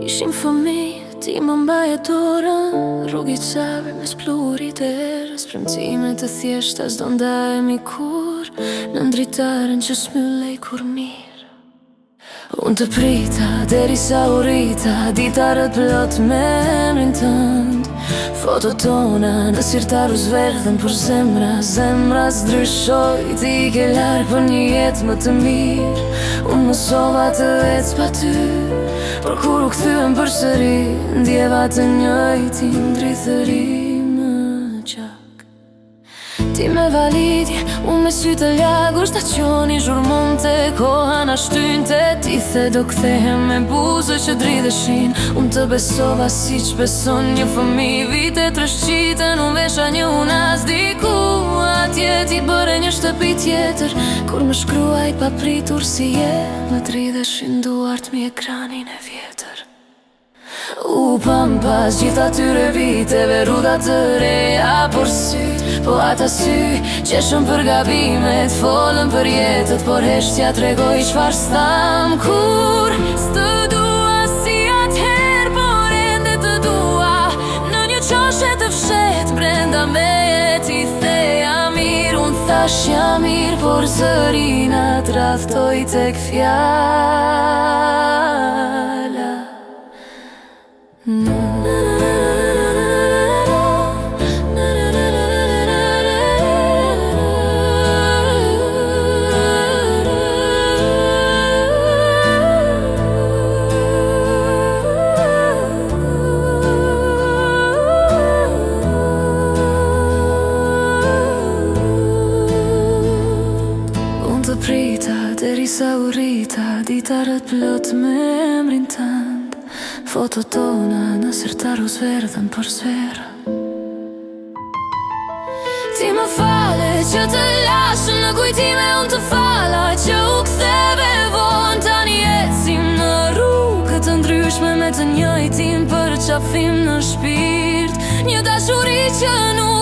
Ishim fëmijë, ti më mbaje dorën, rrugi qabe mes pluhurit e erës, premtimet e thjeshta s'do ndajemi kur, në ndritaren që s'myllej kur mirë. Unë të prita, derisa u rrita, ditarët plot me emrin tënd. Foto tona në sirtar u zverdhen, për zemra s'ndryshoj. Ti ke larg për një jetë më të mirë, unë mësova të ec pa ty, por kur u kthyem përsëri, ndjeva të njëjtin ndrithëri më gjak. Ti me valitje, unë me sy të lagur, stacioni zhurmon të koha na shtynte. Ti the do kthehem me buzë që dridheshin, unë të besova si që beson një fëmi. Vite trashqiten, unë vesha një unas diku atje. Ti bëre një shtëpi tjetër, kur më shkruaj pa pritur si je, më dridheshin duart mi ekranin e vjetër. U pampas gjitha tyre viteve, rruga të reja por syt, po ata sy qeshën për gabimet, folën për jetët, por heshtja tregoj çfarë stam kur. S'të dua si atëherë, por ende të dua, në një qoshe të fshet brenda me. Ti theja mirë, unë thash jam mirë, por zërina t'radhtoj tek fjala. Unë të prita, derisa u rrita, ditarët plot me emrin tënd. Foto tona në sirtar u zverdhen për sfera. Ti më fale që të lashën në kujtime, unë të fala që u ktheve vonë. Tani ecim në rrugë të ndryshme me të njëjtin përqafim në shpirt, një dashuri që nuk